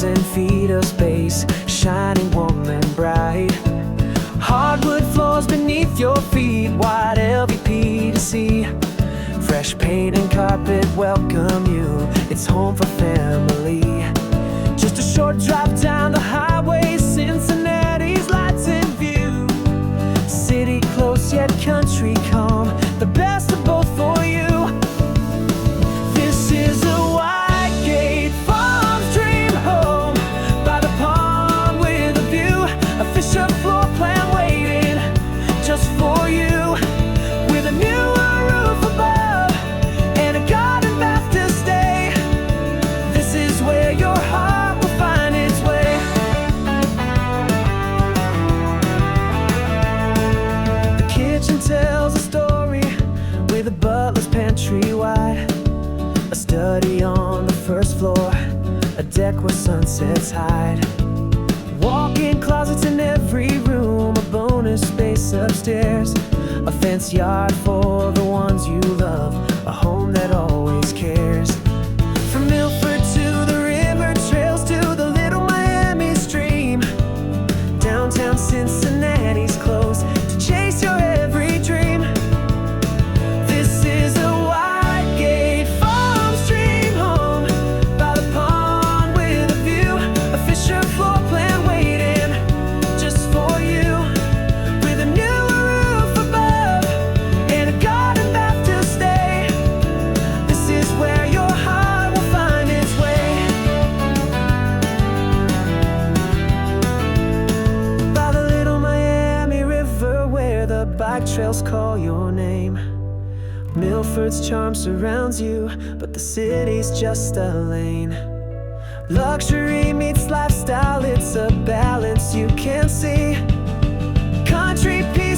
1,000 feet of space, shining warm and bright. Hardwood floors beneath your feet, wide LVP to see. Fresh paint and carpet welcome you, it's home for family. Just a short drive down the highway, Cincinnati's lights in view. City close yet country calm, the best of both for you. This is a Whitegate Farms dream home, by the pond with a view. A Fischer floor plan waiting just for you, with a newer roof above and a garden bath to stay. This is where your heart will find its way. The kitchen tells a story, with a butler's pantry wide. A study on the first floor, a deck where sunsets hide. Walk-in closets in every room, a bonus space upstairs. A fenced yard for the ones you love, a home that always cares. From Milford to the river trails, to the little Miami stream. Downtown Cincinnati's close to chase your every dream. This is a Whitegate Farms dream home, by the pond with a view. A Fischer floor plan waiting just for you, with a newer roof above and a garden bath to stay. This is where your heart will find its way. By the little Miami River, where the bike trails call your name. Milford's charm surrounds you, but the city's just a lane. Luxury meets lifestyle, it's a balance you can't see. Country people